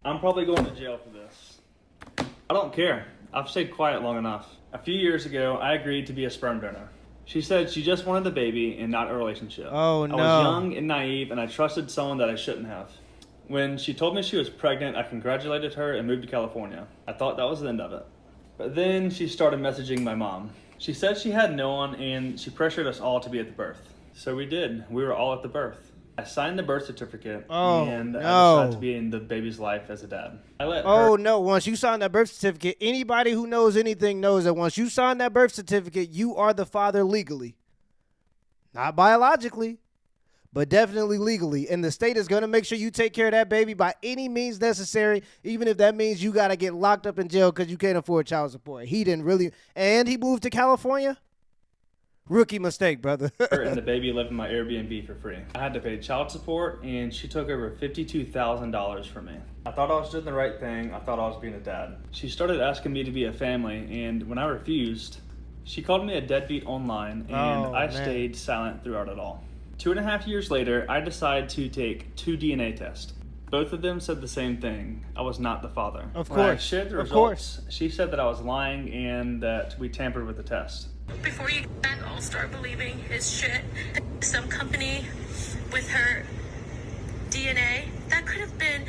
I'm probably going to jail for this. I don't care. I've stayed quiet long enough. A few years ago, I agreed to be a sperm donor. She said she just wanted the baby and not a relationship. Oh, I was no. young and naive, and I trusted someone that I shouldn't have. When she told me she was pregnant, I congratulated her and moved to California. I thought that was the end of it. But then she started messaging my mom. She said she had no one, and she pressured us all to be at the birth. So we did. We were all at the birth. I signed the birth certificate, and I decided to be in the baby's life as a dad. I let her... No. Once you sign that birth certificate, anybody who knows anything knows that once you sign that birth certificate, you are the father legally. Not biologically, but definitely legally. And the state is going to make sure you take care of that baby by any means necessary, even if that means you got to get locked up in jail because you can't afford child support. He didn't really. And he moved to California? Rookie mistake, brother. And the baby lived in my Airbnb for free. I had to pay child support, and she took over $52,000 from me. I thought I was doing the right thing. I thought I was being a dad. She started asking me to be a family, and when I refused, she called me a deadbeat online, and I stayed silent throughout it all. 2.5 years later, I decided to take 2 DNA tests. Both of them said the same thing. I was not the father. Of When I course. shared the Of results, she said that I was lying and that we tampered with the test. Before you all start believing his shit, some company with her DNA, that could have been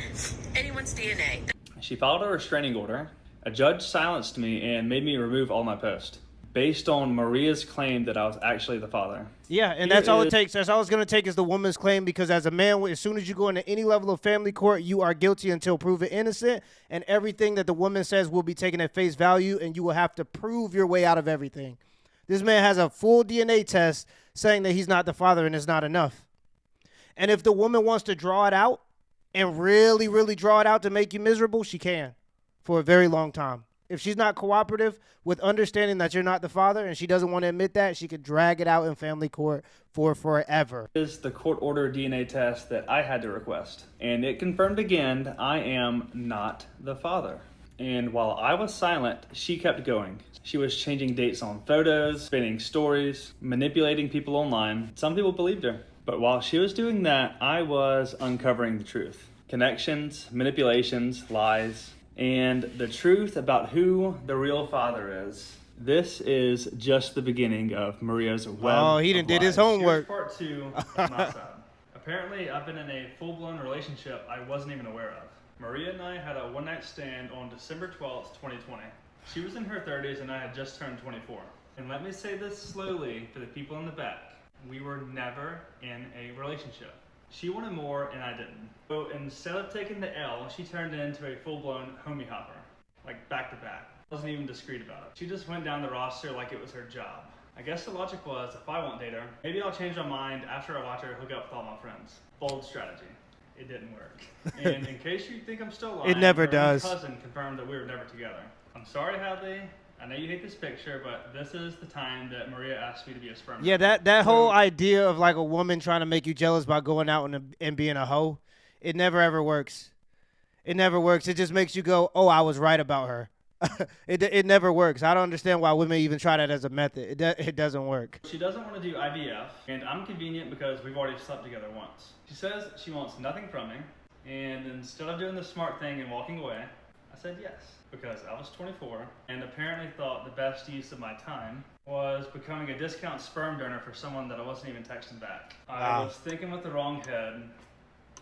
anyone's DNA. She filed a restraining order. A judge silenced me and made me remove all my posts based on Maria's claim that I was actually the father. Yeah, and that's all it takes. That's all it's going to take is the woman's claim, because as a man, as soon as you go into any level of family court, you are guilty until proven innocent, and everything that the woman says will be taken at face value, and you will have to prove your way out of everything. This man has a full DNA test saying that he's not the father, and it's not enough. And if the woman wants to draw it out and really, really draw it out to make you miserable, she can for a very long time. If she's not cooperative with understanding that you're not the father and she doesn't want to admit that, she could drag it out in family court for forever. This is the court order DNA test that I had to request. And it confirmed again, I am not the father. And while I was silent, she kept going. She was changing dates on photos, spinning stories, manipulating people online. Some people believed her. But while she was doing that, I was uncovering the truth. Connections, manipulations, lies, and the truth about who the real father is. This is just the beginning of Maria's web. Oh, he done did his homework. Here's part 2 of my side. Apparently, I've been in a full-blown relationship I wasn't even aware of. Maria and I had a one-night stand on December 12th, 2020. She was in her 30s and I had just turned 24. And let me say this slowly for the people in the back. We were never in a relationship. She wanted more and I didn't. So instead of taking the L, she turned it into a full-blown homie hopper, like back to back. Wasn't even discreet about it. She just went down the roster like it was her job. I guess the logic was, if I won't date her, maybe I'll change my mind after I watch her hook up with all my friends. Bold strategy. It didn't work. And in case you think I'm still lying, It never her does. cousin confirmed that we were never together. I'm sorry, Hadley. I know you hate this picture, but this is the time that Maria asked me to be a sperm donor. Yeah, that whole idea of like a woman trying to make you jealous by going out and being a hoe, it never ever works. It never works. It just makes you go, oh, I was right about her. It never works. I don't understand why women even try that as a method. It doesn't work. She doesn't want to do IVF, and I'm convenient because we've already slept together once. She says she wants nothing from me, and instead of doing the smart thing and walking away, I said yes, because I was 24 and apparently thought the best use of my time was becoming a discount sperm donor for someone that I wasn't even texting back. I was thinking with the wrong head,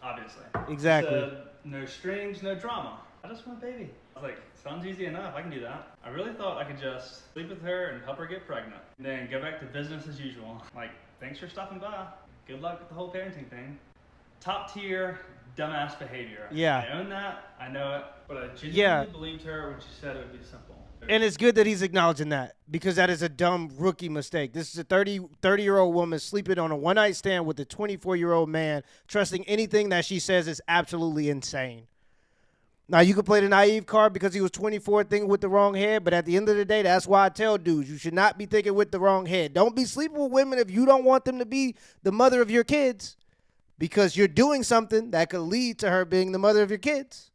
obviously. Exactly. Said, no strings, no drama. I just want a baby. I was like, sounds easy enough. I can do that. I really thought I could just sleep with her and help her get pregnant. And then go back to business as usual. Like, thanks for stopping by. Good luck with the whole parenting thing. Top tier, dumbass behavior. Yeah. I own that. I know it. But I genuinely believed her when she said it would be simple. And it's good that he's acknowledging that, because that is a dumb rookie mistake. This is a 30-year-old woman sleeping on a one-night stand with a 24-year-old man, trusting anything that she says is absolutely insane. Now, you could play the naive card because he was 24 thinking with the wrong head, but at the end of the day, that's why I tell dudes, you should not be thinking with the wrong head. Don't be sleeping with women if you don't want them to be the mother of your kids, because you're doing something that could lead to her being the mother of your kids.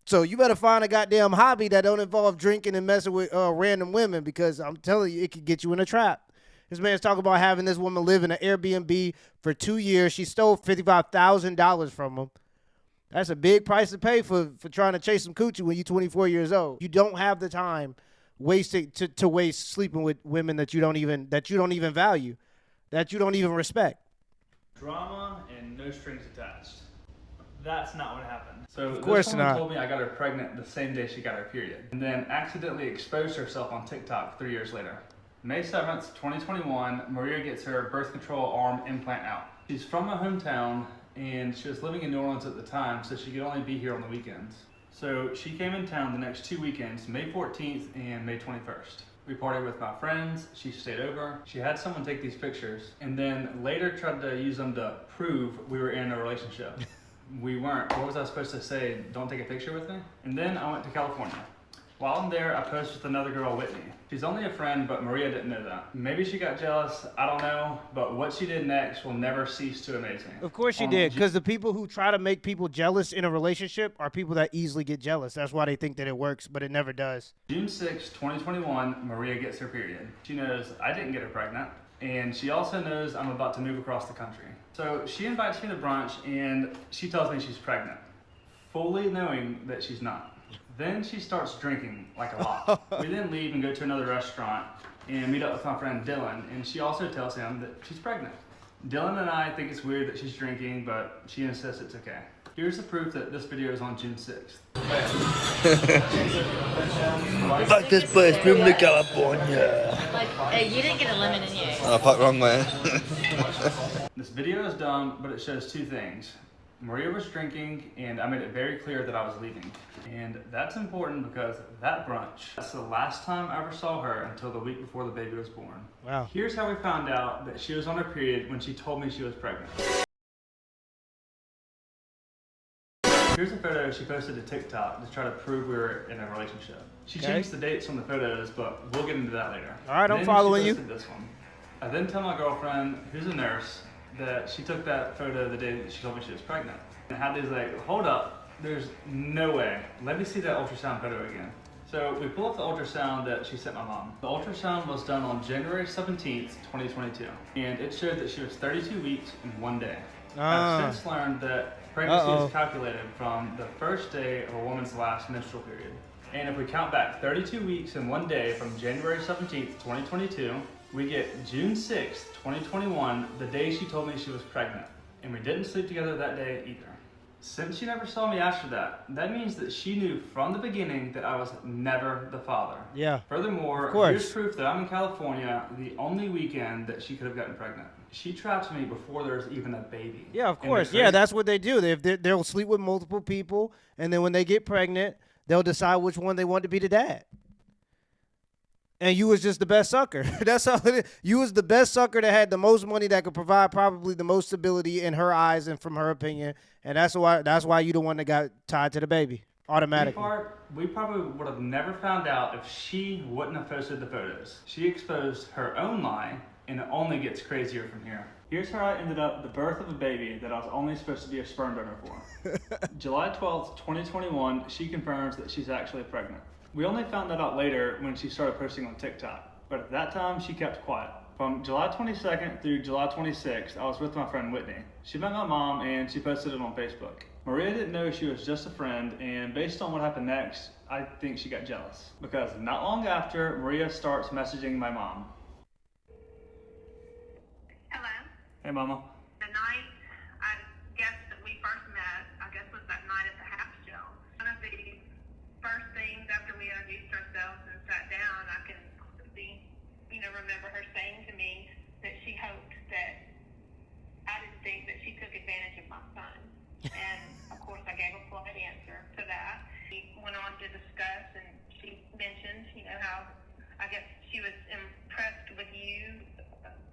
So you better find a goddamn hobby that don't involve drinking and messing with random women, because I'm telling you, it could get you in a trap. This man's talking about having this woman live in an Airbnb for 2 years. She stole $55,000 from him. That's a big price to pay for trying to chase some coochie when you're 24 years old. You don't have the time wasting to waste sleeping with women that you don't even value, that you don't even respect. Drama and no strings attached. That's not what happened. So of course this woman not. told me I got her pregnant the same day she got her period, and then accidentally exposed herself on TikTok 3 years later. May 7th, 2021, Maria gets her birth control arm implant out. She's from my hometown, and she was living in New Orleans at the time, so she could only be here on the weekends. So she came in town the next 2 weekends, May 14th and May 21st. We partied with my friends, she stayed over, she had someone take these pictures, and then later tried to use them to prove we were in a relationship. We weren't. What was I supposed to say? Don't take a picture with me? And then I went to California. While I'm there, I posted with another girl, Whitney. She's only a friend, but Maria didn't know that. Maybe she got jealous, I don't know, but what she did next will never cease to amaze me. Of course she did, because the people who try to make people jealous in a relationship are people that easily get jealous. That's why they think that it works, but it never does. June 6, 2021, Maria gets her period. She knows I didn't get her pregnant, and she also knows I'm about to move across the country. So she invites me to brunch, and she tells me she's pregnant, fully knowing that she's not. Then she starts drinking like a lot. We then leave and go to another restaurant and meet up with my friend Dylan, and she also tells him that she's pregnant. Dylan and I think it's weird that she's drinking, but she insists it's okay. Here's the proof that this video is on June 6th. Fuck this place, from the California. Like, hey, you didn't get a lemon in you. Oh, fuck, wrong way. This video is dumb, but it shows two things. Maria was drinking, and I made it very clear that I was leaving. And that's important because that brunch, that's the last time I ever saw her until the week before the baby was born. Wow. Here's how we found out that she was on her period when she told me she was pregnant. Here's a photo she posted to TikTok to try to prove we were in a relationship. She changed the dates on the photos, but we'll get into that later. All right, I'm Then following she you. posted this one. I then tell my girlfriend, who's a nurse, that she took that photo the day that she told me she was pregnant. And Hadley's like, hold up, there's no way. Let me see that ultrasound photo again. So we pull up the ultrasound that she sent my mom. The ultrasound was done on January 17th, 2022. And it showed that she was 32 weeks and 1 day. I've since learned that pregnancy is calculated from the first day of a woman's last menstrual period. And if we count back 32 weeks and 1 day from January 17th, 2022, we get June 6th, 2021, the day she told me she was pregnant. And we didn't sleep together that day either. Since she never saw me after that, that means that she knew from the beginning that I was never the father. Yeah. Furthermore, here's proof that I'm in California the only weekend that she could have gotten pregnant. She trapped me before there was even a baby. Yeah, of course. Yeah, that's what they do. They'll sleep with multiple people, and then when they get pregnant, they'll decide which one they want to be the dad. And you was just the best sucker. That's all it is. You was the best sucker that had the most money that could provide probably the most stability in her eyes and from her opinion. And that's why you the one that got tied to the baby automatically. We probably would have never found out if she wouldn't have posted the photos. She exposed her own lie, and it only gets crazier from here. Here's how I ended up the birth of a baby that I was only supposed to be a sperm donor for. July 12th, 2021, she confirms that she's actually pregnant. We only found that out later when she started posting on TikTok, but at that time she kept quiet. From July 22nd through July 26th, I was with my friend Whitney. She met my mom and she posted it on Facebook. Maria didn't know she was just a friend, and based on what happened next, I think she got jealous. Because not long after, Maria starts messaging my mom. Hello. Hey mama. The night, I guess that we first met, I guess was that night at the half show. One of the first things after we introduced ourselves and sat down, I can remember her saying to me that she hoped that I didn't think that she took advantage of my son. And of course I gave a polite answer to that. We went on to discuss, and she mentioned, how I guess she was impressed with you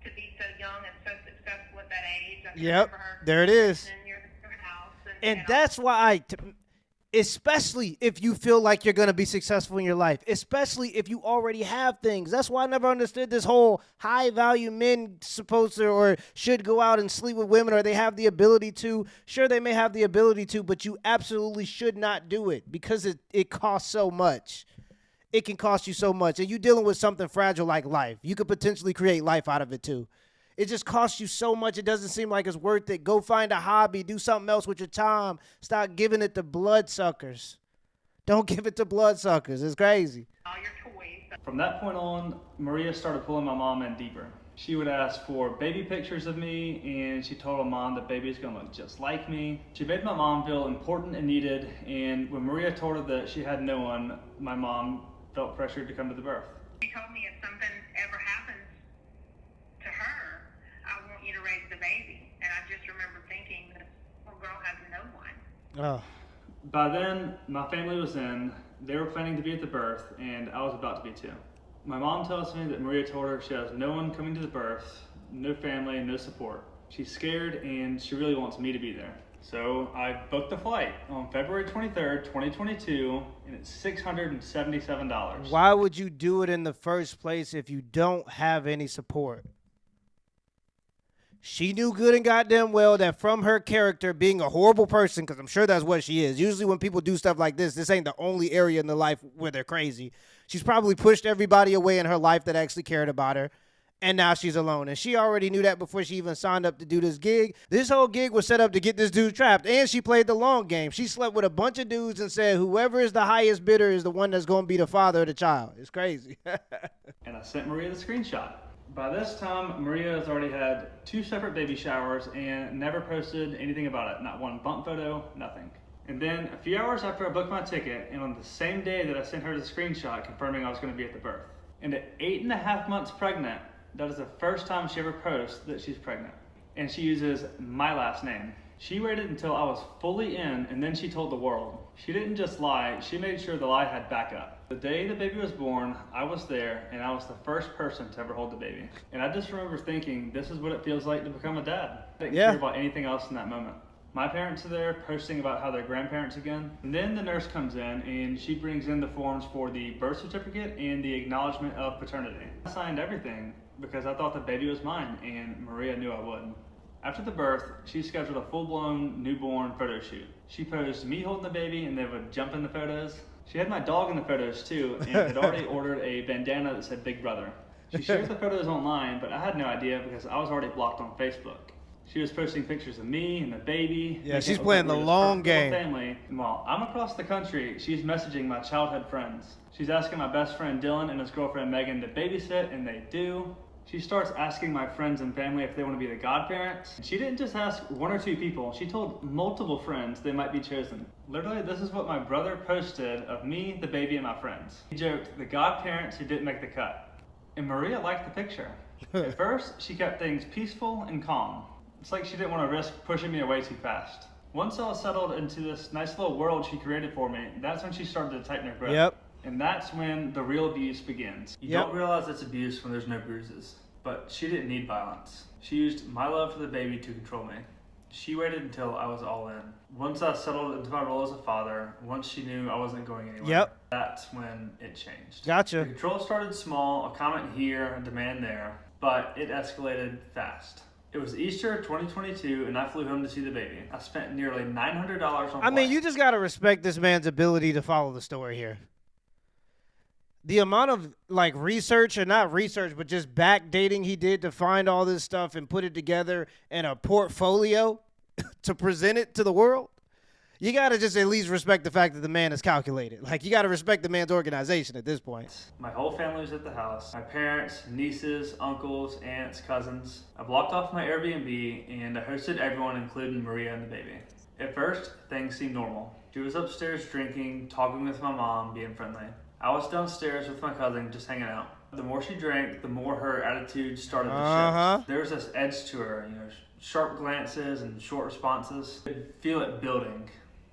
to be so young and so successful at that age. Yep, there it is. In your house and that's why especially if you feel like you're going to be successful in your life, especially if you already have things. That's why I never understood this whole high value men supposed to or should go out and sleep with women, or they have the ability to. Sure, they may have the ability to, but you absolutely should not do it because it costs so much. It can cost you so much. And you're dealing with something fragile like life. You could potentially create life out of it too. It just costs you so much. It doesn't seem like it's worth it. Go find a hobby. Do something else with your time. Stop giving it to bloodsuckers. Don't give it to bloodsuckers. It's crazy. all your toys. From that point on, Maria started pulling my mom in deeper. She would ask for baby pictures of me, and she told her mom that baby's gonna look just like me. She made my mom feel important and needed, and when Maria told her that she had no one, my mom felt pressured to come to the birth. She told me if something ever happens to her, I want you to raise the baby. And I just remember thinking, this little girl has no one. Oh, By then, my family was in, they were planning to be at the birth, and I was about to be too. My mom tells me that Maria told her she has no one coming to the birth, no family, no support. She's scared and she really wants me to be there. So I booked a flight on February 23rd, 2022, and it's $677. why would you do it in the first place if you don't have any support? She knew good and goddamn well that from her character being a horrible person, because I'm sure that's what she is. Usually when people do stuff like this ain't the only area in the life where they're crazy. She's probably pushed everybody away in her life that actually cared about her, and now she's alone. And she already knew that before she even signed up to do this gig. This whole gig was set up to get this dude trapped, and she played the long game. She slept with a bunch of dudes and said whoever is the highest bidder is the one that's going to be the father of the child. It's crazy. And I sent Maria the screenshot. By this time, Maria has already had 2 separate baby showers and never posted anything about it. Not one bump photo, nothing. And then a few hours after I booked my ticket, and on the same day that I sent her the screenshot confirming I was going to be at the birth. And at 8.5 months pregnant, that is the first time she ever posts that she's pregnant. And she uses my last name. She waited until I was fully in, and then she told the world. She didn't just lie, she made sure the lie had backup. The day the baby was born, I was there, and I was the first person to ever hold the baby. And I just remember thinking, this is what it feels like to become a dad. I didn't care about anything else in that moment. My parents are there posting about how they're grandparents again. And then the nurse comes in and she brings in the forms for the birth certificate and the acknowledgement of paternity. I signed everything because I thought the baby was mine and Maria knew I would. After the birth, she scheduled a full-blown newborn photo shoot. She posed me holding the baby and they would jump in the photos. She had my dog in the photos too and had already ordered a bandana that said Big Brother. She shared the photos online, but I had no idea because I was already blocked on Facebook. She was posting pictures of me and the baby. Yeah, she's playing the long game. Family. And while I'm across the country, she's messaging my childhood friends. She's asking my best friend Dylan and his girlfriend Megan to babysit, and they do. She starts asking my friends and family if they want to be the godparents. She didn't just ask 1 or 2 people, she told multiple friends they might be chosen. Literally, this is what my brother posted of me, the baby, and my friends. He joked, the godparents who didn't make the cut. And Maria liked the picture. At first, she kept things peaceful and calm. It's like she didn't want to risk pushing me away too fast. Once I was settled into this nice little world she created for me, that's when she started to tighten her grip. Yep. And that's when the real abuse begins. You don't realize it's abuse when there's no bruises. But she didn't need violence. She used my love for the baby to control me. She waited until I was all in. Once I settled into my role as a father, once she knew I wasn't going anywhere, that's when it changed. Gotcha. The control started small, a comment here, a demand there, but it escalated fast. It was Easter 2022, and I flew home to see the baby. I spent nearly $900 on I mean, you just got to respect this man's ability to follow the story here. The amount of, like, research, or not research, but just backdating he did to find all this stuff and put it together in a portfolio to present it to the world, you got to just at least respect the fact that the man is calculated. Like, you got to respect the man's organization at this point. My whole family was at the house. My parents, nieces, uncles, aunts, cousins. I blocked off my Airbnb and I hosted everyone, including Maria and the baby. At first, things seemed normal. She was upstairs drinking, talking with my mom, being friendly. I was downstairs with my cousin, just hanging out. The more she drank, the more her attitude started to shift. There was this edge to her, sharp glances and short responses. I could feel it building.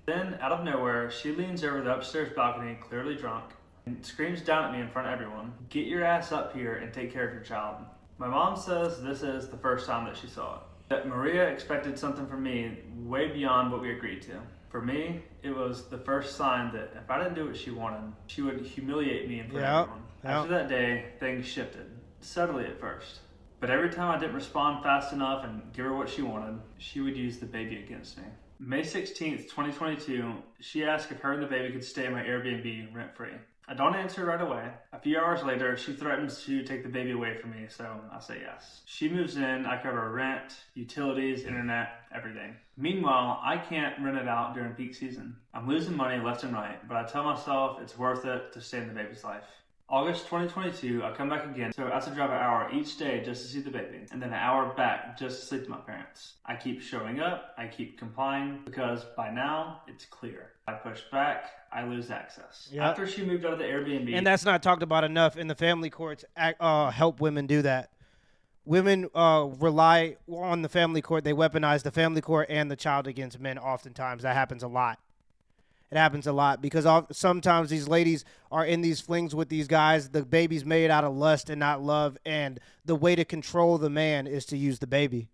Then, out of nowhere, she leans over the upstairs balcony, clearly drunk, and screams down at me in front of everyone, "Get your ass up here and take care of your child." My mom says this is the first time that she saw it. That Maria expected something from me way beyond what we agreed to. For me, it was the first sign that if I didn't do what she wanted, she would humiliate me in front of everyone. After that day, things shifted, subtly at first. But every time I didn't respond fast enough and give her what she wanted, she would use the baby against me. May 16th, 2022, she asked if her and the baby could stay in my Airbnb rent-free. I don't answer right away. A few hours later, she threatens to take the baby away from me, so I say yes. She moves in, I cover rent, utilities, internet, everything. Meanwhile, I can't rent it out during peak season. I'm losing money left and right, but I tell myself it's worth it to stay in the baby's life. August 2022, I come back again, so I have to drive an hour each day just to see the baby, and then an hour back just to sleep with my parents. I keep showing up, I keep complying, because by now, it's clear. I push back, I lose access. Yep. After she moved out of the Airbnb... And that's not talked about enough in the family courts. Help women do that. Women rely on the family court. They weaponize the family court and the child against men oftentimes. That happens a lot. It happens a lot because sometimes these ladies are in these flings with these guys. The baby's made out of lust and not love, and the way to control the man is to use the baby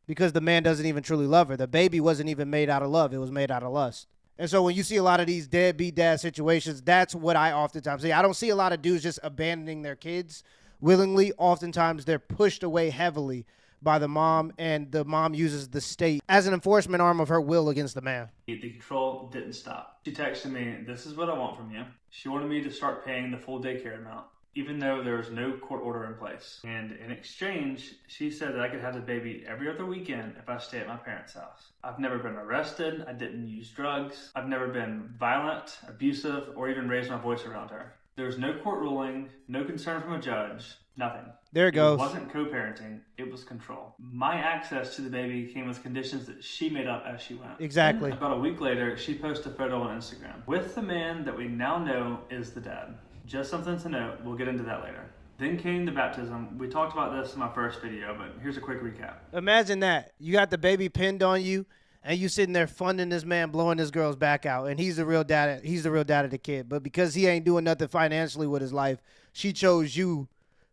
because the man doesn't even truly love her. The baby wasn't even made out of love. It was made out of lust. And so when you see a lot of these deadbeat dad situations, that's what I oftentimes see. I don't see a lot of dudes just abandoning their kids willingly. Oftentimes they're pushed away heavily by the mom, and the mom uses the state as an enforcement arm of her will against the man. The control didn't stop. She texted me, "This is what I want from you." She wanted me to start paying the full daycare amount, even though there was no court order in place. And in exchange, she said that I could have the baby every other weekend if I stay at my parents' house. I've never been arrested. I didn't use drugs. I've never been violent, abusive, or even raised my voice around her. There was no court ruling, no concern from a judge, nothing. There it goes. It wasn't co-parenting, it was control. My access to the baby came with conditions that she made up as she went. Exactly. About a week later, she posted a photo on Instagram with the man that we now know is the dad. Just something to note, we'll get into that later. Then came the baptism. We talked about this in my first video, but here's a quick recap. Imagine that. You got the baby pinned on you, and you sitting there funding this man blowing this girl's back out, and he's the real dad. He's the real dad of the kid. But because he ain't doing nothing financially with his life, she chose you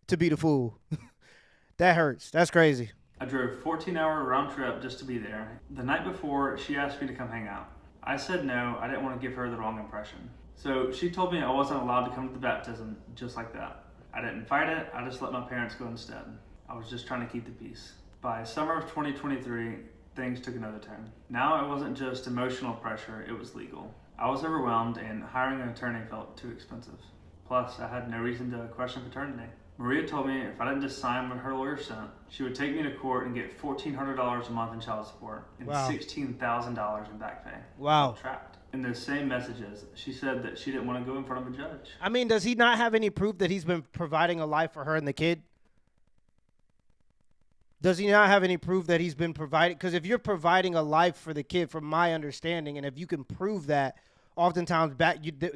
to be the fool. That hurts. That's crazy. I drove a 14-hour round trip just to be there. The night before, she asked me to come hang out. I said no. I didn't want to give her the wrong impression. So she told me I wasn't allowed to come to the baptism just like that. I didn't fight it. I just let my parents go instead. I was just trying to keep the peace. By summer of 2023, things took another turn. Now it wasn't just emotional pressure, it was legal. I was overwhelmed and hiring an attorney felt too expensive. Plus, I had no reason to question paternity. Maria told me if I didn't just sign what her lawyer sent, she would take me to court and get $1,400 a month in child support and Wow. $16,000 in back pay. Wow. I'm trapped. In those same messages, she said that she didn't want to go in front of a judge. I mean, does he not have any proof that he's been providing a life for her and the kid? Does he not have any proof that he's been providing? Because if you're providing a life for the kid, from my understanding, and if you can prove that, oftentimes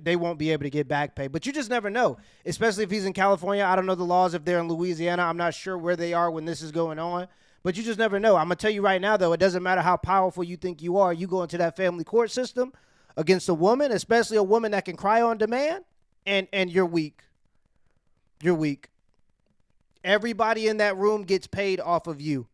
they won't be able to get back pay. But you just never know, especially if he's in California. I don't know the laws if they're in Louisiana. I'm not sure where they are when this is going on. But you just never know. I'm going to tell you right now, though, it doesn't matter how powerful you think you are. You go into that family court system against a woman, especially a woman that can cry on demand, and you're weak. You're weak. Everybody in that room gets paid off of you.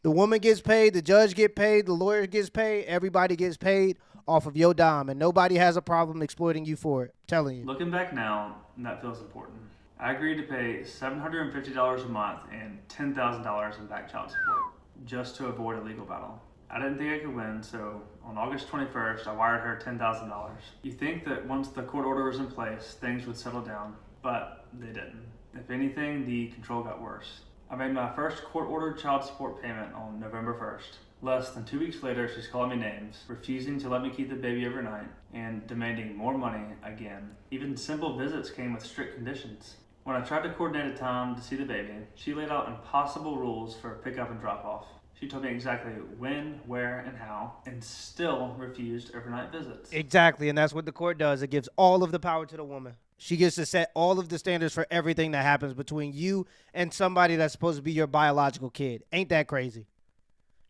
The woman gets paid, the judge gets paid, the lawyer gets paid, everybody gets paid off of your dime, and nobody has a problem exploiting you for it. I'm telling you. Looking back now, that feels important. I agreed to pay $750 a month and $10,000 in back child support just to avoid a legal battle. I didn't think I could win, so on August 21st, I wired her $10,000. You think that once the court order was in place, things would settle down, but they didn't. If anything, the control got worse. I made my first court-ordered child support payment on November 1st. Less than 2 weeks later, she's calling me names, refusing to let me keep the baby overnight, and demanding more money again. Even simple visits came with strict conditions. When I tried to coordinate a time to see the baby, she laid out impossible rules for pickup and drop-off. She told me exactly when, where, and how, and still refused overnight visits. Exactly, and that's what the court does. It gives all of the power to the woman. She gets to set all of the standards for everything that happens between you and somebody that's supposed to be your biological kid. Ain't that crazy?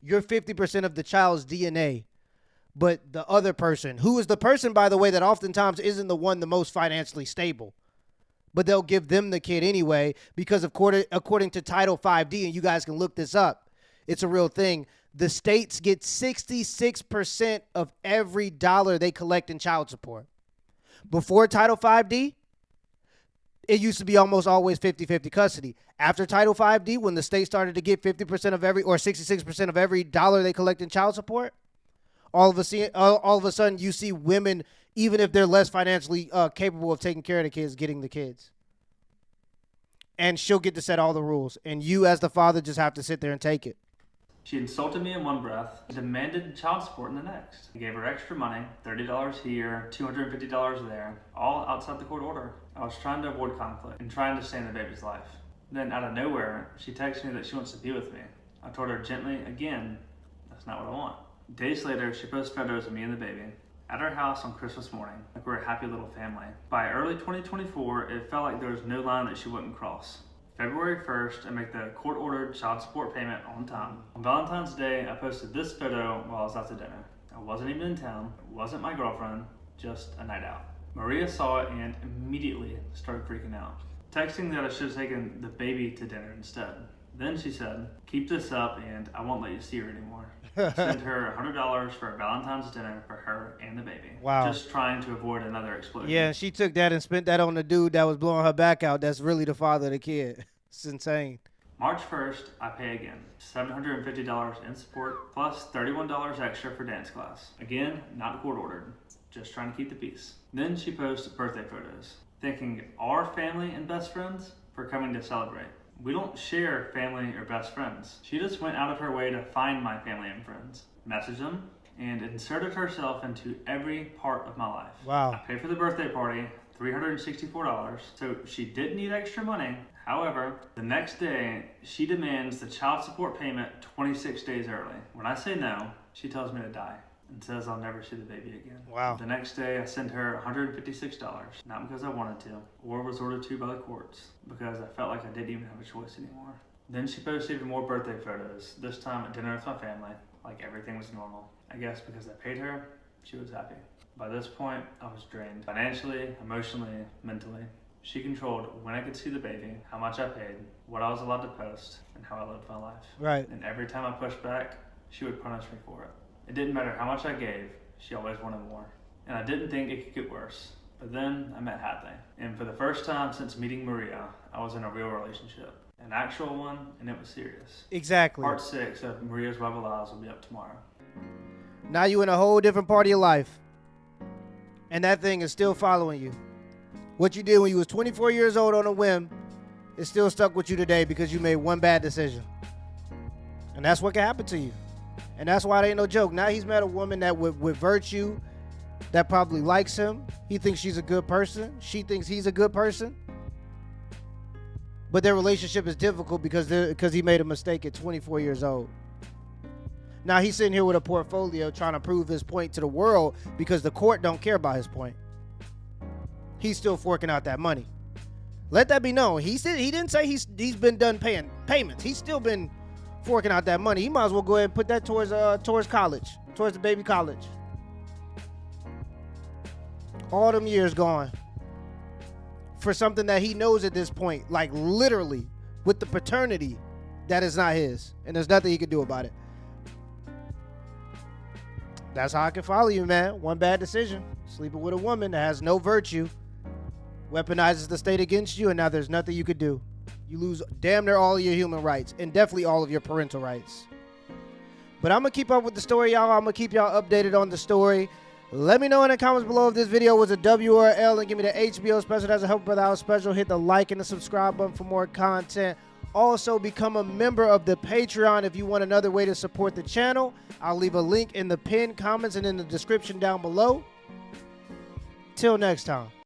You're 50% of the child's DNA, but the other person, who is the person, by the way, that oftentimes isn't the one the most financially stable, but they'll give them the kid anyway because according to Title 5D, and you guys can look this up, it's a real thing, the states get 66% of every dollar they collect in child support. Before Title 5D, it used to be almost always 50-50 custody. After Title 5D, when the state started to get 50% of every, or 66% of every dollar they collect in child support, all of a sudden you see women, even if they're less financially capable of taking care of the kids, getting the kids. And she'll get to set all the rules. And you as the father just have to sit there and take it. She insulted me in one breath, demanded child support in the next. I gave her extra money, $30 here, $250 there, all outside the court order. I was trying to avoid conflict and trying to stay in the baby's life. Then out of nowhere, she texted me that she wants to be with me. I told her gently, again, that's not what I want. Days later, she posted photos of me and the baby at our house on Christmas morning, like we're a happy little family. By early 2024, it felt like there was no line that she wouldn't cross. February 1st, I make the court-ordered child support payment on time. On Valentine's Day, I posted this photo while I was out to dinner. I wasn't even in town, it wasn't my girlfriend, just a night out. Maria saw it and immediately started freaking out, texting that I should have taken the baby to dinner instead. Then she said, keep this up and I won't let you see her anymore. I sent her $100 for a Valentine's dinner for her and the baby. Wow. Just trying to avoid another explosion. Yeah, she took that and spent that on the dude that was blowing her back out. That's really the father of the kid. It's insane. March 1st, I pay again. $750 in support, plus $31 extra for dance class. Again, not court ordered. Just trying to keep the peace. Then she posts birthday photos, thanking our family and best friends for coming to celebrate. We don't share family or best friends. She just went out of her way to find my family and friends, message them, and inserted herself into every part of my life. Wow. I paid for the birthday party, $364, so she did need extra money. However, the next day, she demands the child support payment 26 days early. When I say no, she tells me to die and says I'll never see the baby again. Wow. The next day, I sent her $156, not because I wanted to, or was ordered to by the courts, because I felt like I didn't even have a choice anymore. Then she posted even more birthday photos, this time at dinner with my family, like everything was normal. I guess because I paid her, she was happy. By this point, I was drained, financially, emotionally, mentally. She controlled when I could see the baby, how much I paid, what I was allowed to post, and how I lived my life. Right. And every time I pushed back, she would punish me for it. It didn't matter how much I gave, she always wanted more. And I didn't think it could get worse. But then I met Hadley. And for the first time since meeting Maria, I was in a real relationship. An actual one, and it was serious. Exactly. Part 6 of Maria's Web of Lies will be up tomorrow. Now you in a whole different part of your life. And that thing is still following you. What you did when you was 24 years old on a whim is still stuck with you today because you made one bad decision. And that's what can happen to you. And that's why it ain't no joke. Now he's met a woman that with virtue, that probably likes him. He thinks she's a good person. She thinks he's a good person. But their relationship is difficult because he made a mistake at 24 years old. Now he's sitting here with a portfolio trying to prove his point to the world because the court don't care about his point. He's still forking out that money. Let that be known. He didn't say he's been done paying payments. He's still been forking out that money. He might as well go ahead and put that towards college, towards the baby college. All them years gone for something that he knows at this point, like literally with the paternity, that is not his, and there's nothing he can do about it. That's how I can follow you, man. One bad decision, sleeping with a woman that has no virtue, weaponizes the state against you, and now there's nothing you could do. You lose damn near all of your human rights and definitely all of your parental rights. But I'm going to keep up with the story, y'all. I'm going to keep y'all updated on the story. Let me know in the comments below if this video was a W or a L, and give me the HBO special. That's a Help Brother Out special. Hit the like and the subscribe button for more content. Also, become a member of the Patreon if you want another way to support the channel. I'll leave a link in the pinned comments and in the description down below. Till next time.